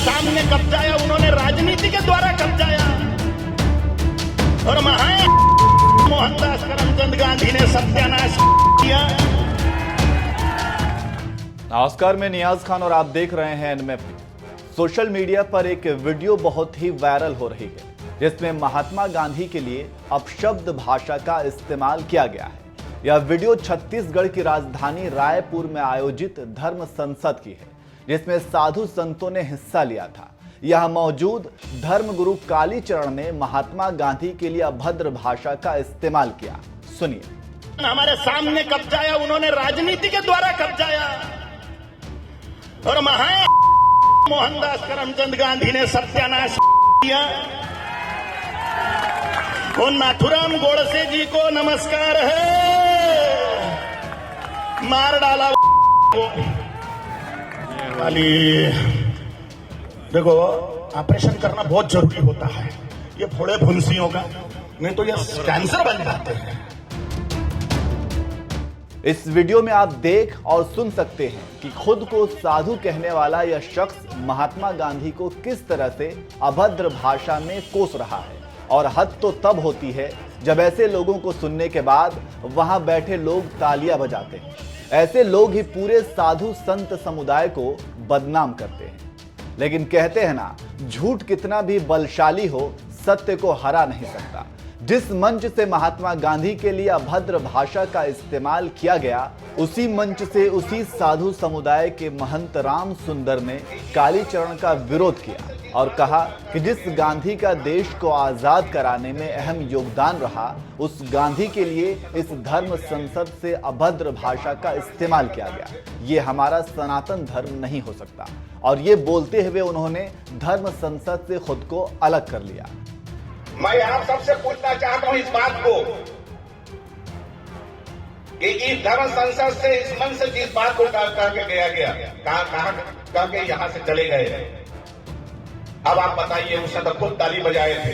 सामने कब्जाया उन्होंने राजनीति के द्वारा कब्जाया और महान मोहनदास करमचंद गांधी ने सत्यानाश किया। नमस्कार, मैं नियाज खान और आप देख रहे हैं एनएमपी। सोशल मीडिया पर एक वीडियो बहुत ही वायरल हो रही है जिसमें महात्मा गांधी के लिए अपशब्द भाषा का इस्तेमाल किया गया है। यह वीडियो छत्तीसगढ़ की राजधानी रायपुर में आयोजित धर्म संसद की है जिसमें साधु संतों ने हिस्सा लिया था। यह मौजूद धर्मगुरु कालीचरण ने महात्मा गांधी के लिए अभद्र भाषा का इस्तेमाल किया। सुनिए। हमारे सामने कब्जाया उन्होंने राजनीति के द्वारा कब्जाया और महान मोहनदास करमचंद गांधी ने सत्यानाश किया। वो नाथुराम गोडसे जी को नमस्कार है, मार डाला वो। देखो, ऑपरेशन करना बहुत जरूरी होता है ये फोड़े फुंसियों का, नहीं तो ये कैंसर बन जाते हैं। इस वीडियो में आप देख और सुन सकते हैं कि खुद को साधु कहने वाला यह शख्स महात्मा गांधी को किस तरह से अभद्र भाषा में कोस रहा है। और हद तो तब होती है जब ऐसे लोगों को सुनने के बाद वहां बैठे लोग तालियां बजाते हैं। ऐसे लोग ही पूरे साधु संत समुदाय को बदनाम करते हैं। लेकिन कहते हैं ना, झूठ कितना भी बलशाली हो सत्य को हरा नहीं सकता। जिस मंच से महात्मा गांधी के लिए अभद्र भाषा का इस्तेमाल किया गया, उसी मंच से उसी साधु समुदाय के महंत राम सुंदर ने कालीचरण का विरोध किया और कहा कि जिस गांधी का देश को आजाद कराने में अहम योगदान रहा, उस गांधी के लिए इस धर्म संसद से अभद्र भाषा का इस्तेमाल किया गया। ये हमारा सनातन धर्म नहीं हो सकता। और ये बोलते हुए उन्होंने धर्म संसद से खुद को अलग कर लिया। मैं आप सबसे पूछना चाहता हूं इस बात को कि इस धर्म संसद से, इस मंच से जिस बात को कह के गया कह के यहां से चले गए, अब आप बताइए, उस समय खुद ताली बजाए थे।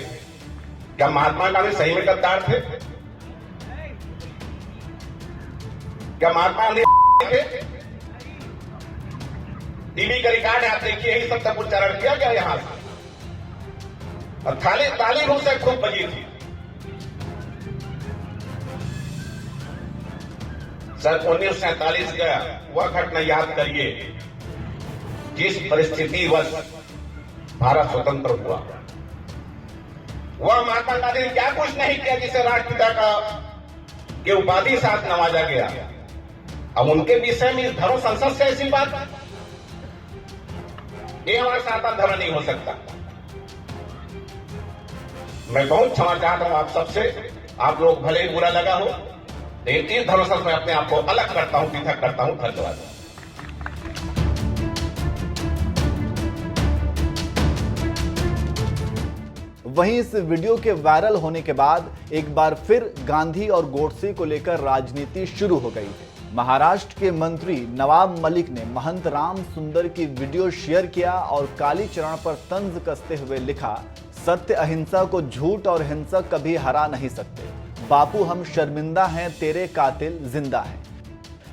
क्या महात्मा गांधी सही में गद्दार थे? क्या महात्मा गांधी थे? टीवी का रिकॉर्ड आप देखिए, यही सब तक उच्चारण किया गया यहां से और ताली से खूब बजी थी। सर 1947 का वह घटना याद करिए जिस परिस्थिति वश भारत स्वतंत्र हुआ। वह महात्मा गांधी ने क्या कुछ नहीं किया जिसे राष्ट्रपिता का के उपाधि साथ नवाजा गया। अब उनके विषय में इस धर्म संसद से ऐसी बात, ये हमारा सनातन धर्म नहीं हो सकता। मैं बहुत क्षमा चाहता हूं आप सबसे, आप लोग भले ही बुरा लगा हो, लेकिन इस धर्म संसद में अपने आप को अलग करता हूं, पृथक करता हूं। धन्यवाद। वहीं इस वीडियो के वायरल होने के बाद एक बार फिर गांधी और गोडसे को लेकर राजनीति शुरू हो गई है। महाराष्ट्र के मंत्री नवाब मलिक ने महंत राम सुंदर की वीडियो शेयर किया और कालीचरण पर तंज कसते हुए लिखा, सत्य अहिंसा को झूठ और हिंसक कभी हरा नहीं सकते। बापू हम शर्मिंदा हैं, तेरे कातिल जिंदा हैं।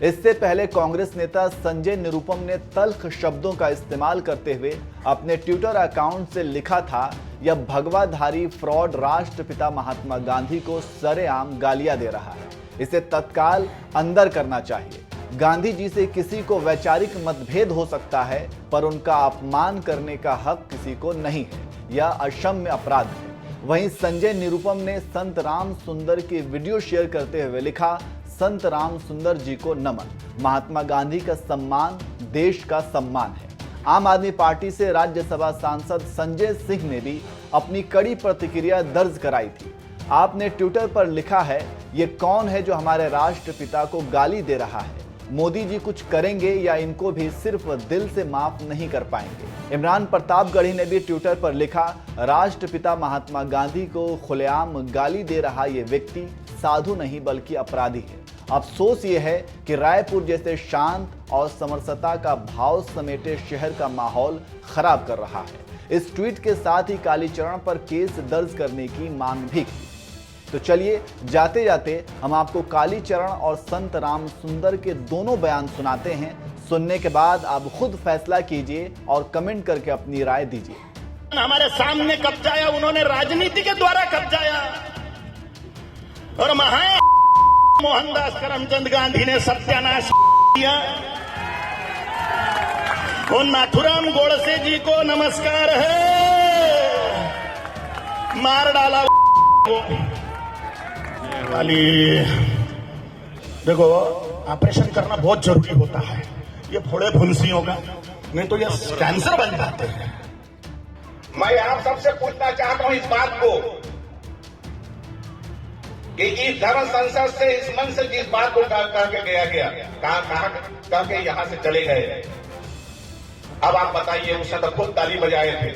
इससे पहले कांग्रेस नेता संजय निरुपम ने तल्ख शब्दों का इस्तेमाल करते हुए अपने ट्विटर अकाउंट से लिखा था, यह भगवाधारी फ्रॉड राष्ट्रपिता महात्मा गांधी को सरेआम गालियां दे रहा है। इसे तत्काल अंदर करना चाहिए। गांधी जी से किसी को वैचारिक मतभेद हो सकता है, पर उनका अपमान करने का हक किसी को नहीं है। यह अक्षम्य अपराध है। वहीं संजय निरुपम ने संत राम सुंदर की वीडियो शेयर करते हुए लिखा, संत राम सुंदर जी को नमन। महात्मा गांधी का सम्मान देश का सम्मान है। आम आदमी पार्टी से राज्यसभा सांसद संजय सिंह ने भी अपनी कड़ी प्रतिक्रिया दर्ज कराई थी। आपने ट्विटर पर लिखा है, ये कौन है जो हमारे राष्ट्रपिता को गाली दे रहा है? मोदी जी कुछ करेंगे या इनको भी सिर्फ दिल से माफ नहीं कर पाएंगे? इमरान प्रतापगढ़ी ने भी ट्विटर पर लिखा, राष्ट्रपिता महात्मा गांधी को खुलेआम गाली दे रहा ये व्यक्ति साधु नहीं बल्कि अपराधी है। अफसोस ये है कि रायपुर जैसे शांत और समरसता का भाव समेटे शहर का माहौल खराब कर रहा है। इस ट्वीट के साथ ही कालीचरण पर केस दर्ज करने की मांग भी की। तो चलिए जाते जाते हम आपको कालीचरण और संत राम सुंदर के दोनों बयान सुनाते हैं, सुनने के बाद आप खुद फैसला कीजिए और कमेंट करके अपनी राय दीजिए। हमारे सामने कब्जाया उन्होंने राजनीति के द्वारा कब्जाया और मोहनदास करमचंद गांधी ने सत्यानाश किया। और नाथुराम गोडसे जी को नमस्कार है, मार डाला वो। देखो, ऑपरेशन करना बहुत जरूरी होता है, ये फोड़े फुंसियों का, नहीं तो ये कैंसर बन जाते हैं। मैं आप सबसे पूछना चाहता हूं इस बात को कि इस धर्म संसद से, इस मन से जिस बात को कह के गया कहा के यहां से चले गए, अब आप बताइए, उसने तो खुद ताली बजाए थे।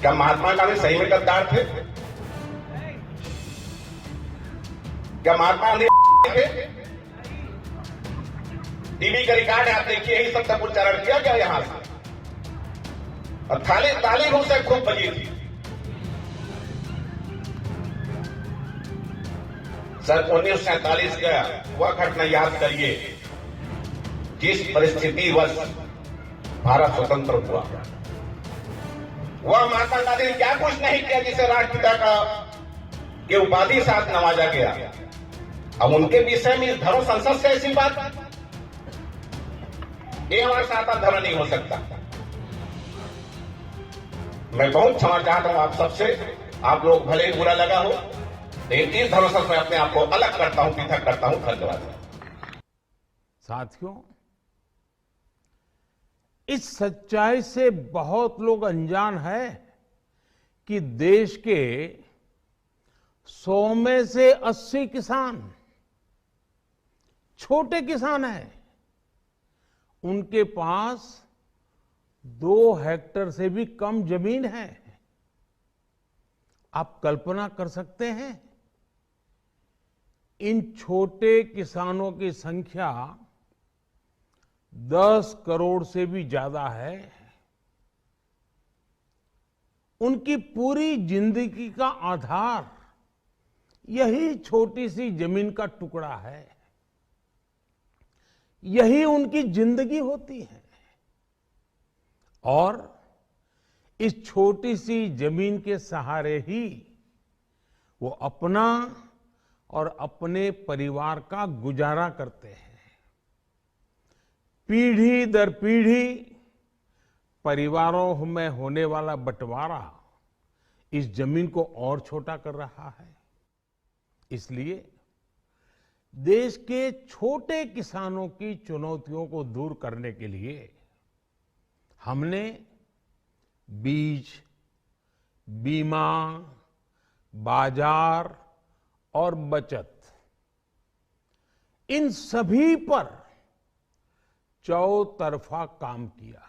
क्या महात्मा गांधी सही में गद्दार थे? क्या महात्मा गांधी थे? टीवी का रिकॉर्ड है, आप देखिए, यही सब तक उच्चारण किया गया यहां से, और ताली उनसे खूब बजी थी। सन 1947 का वह घटना याद करिए, जिस परिस्थिति वश भारत स्वतंत्र हुआ। वह महात्मा गांधी ने क्या कुछ नहीं किया जिसे राष्ट्रपिता का के उपाधि साथ नवाजा गया। अब उनके विषय में धर्म संसद से ऐसी बात, ये हमारे साथ धर्म नहीं हो सकता। मैं बहुत क्षमा चाहता हूं आप सबसे, आप लोग भले ही बुरा लगा हो, लेकिन इस धर्म संसद में अपने आप को अलग करता हूं, पृथक करता हूं। धन्यवाद। साथियों, इस सच्चाई से बहुत लोग अनजान है कि देश के 100 में से 80 किसान छोटे किसान हैं। उनके पास 2 हेक्टेयर से भी कम जमीन है। आप कल्पना कर सकते हैं, इन छोटे किसानों की संख्या 10 करोड़ से भी ज्यादा है। उनकी पूरी जिंदगी का आधार यही छोटी सी जमीन का टुकड़ा है, यही उनकी जिंदगी होती है। और इस छोटी सी जमीन के सहारे ही वो अपना और अपने परिवार का गुजारा करते हैं। पीढ़ी दर पीढ़ी परिवारों में होने वाला बंटवारा इस जमीन को और छोटा कर रहा है। इसलिए देश के छोटे किसानों की चुनौतियों को दूर करने के लिए हमने बीज, बीमा, बाजार और बचत, इन सभी पर चौतरफा काम किया।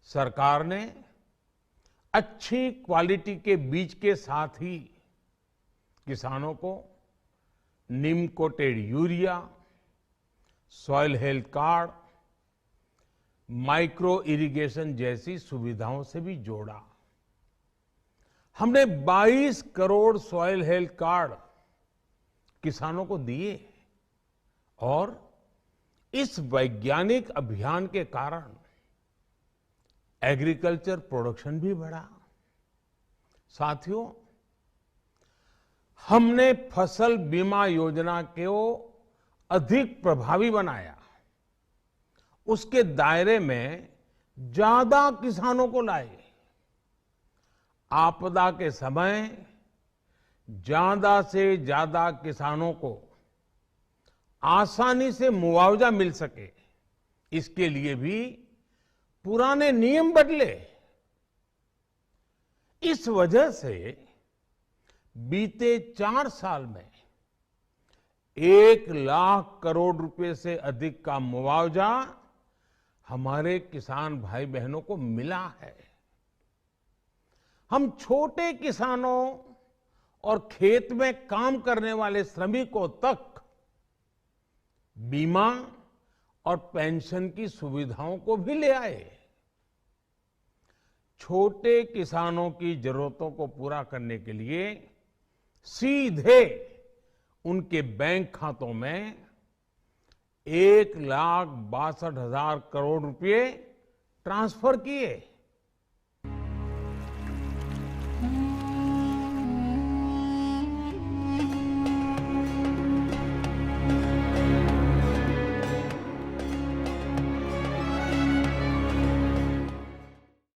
सरकार ने अच्छी क्वालिटी के बीज के साथ ही किसानों को neem coated urea, soil health card, micro irrigation जैसी सुविधाओं से भी जोड़ा। हमने 22 करोड़ सॉइल हेल्थ कार्ड किसानों को दिए और इस वैज्ञानिक अभियान के कारण एग्रीकल्चर प्रोडक्शन भी बढ़ा। साथियों, हमने फसल बीमा योजना को अधिक प्रभावी बनाया, उसके दायरे में ज्यादा किसानों को लाए। आपदा के समय ज्यादा से ज्यादा किसानों को आसानी से मुआवजा मिल सके, इसके लिए भी पुराने नियम बदले। इस वजह से बीते 4 साल में 1 लाख करोड़ रुपए से अधिक का मुआवजा हमारे किसान भाई बहनों को मिला है। हम छोटे किसानों और खेत में काम करने वाले श्रमिकों तक बीमा और पेंशन की सुविधाओं को भी ले आए। छोटे किसानों की जरूरतों को पूरा करने के लिए सीधे उनके बैंक खातों में 1,62,000 करोड़ रुपए ट्रांसफर किए।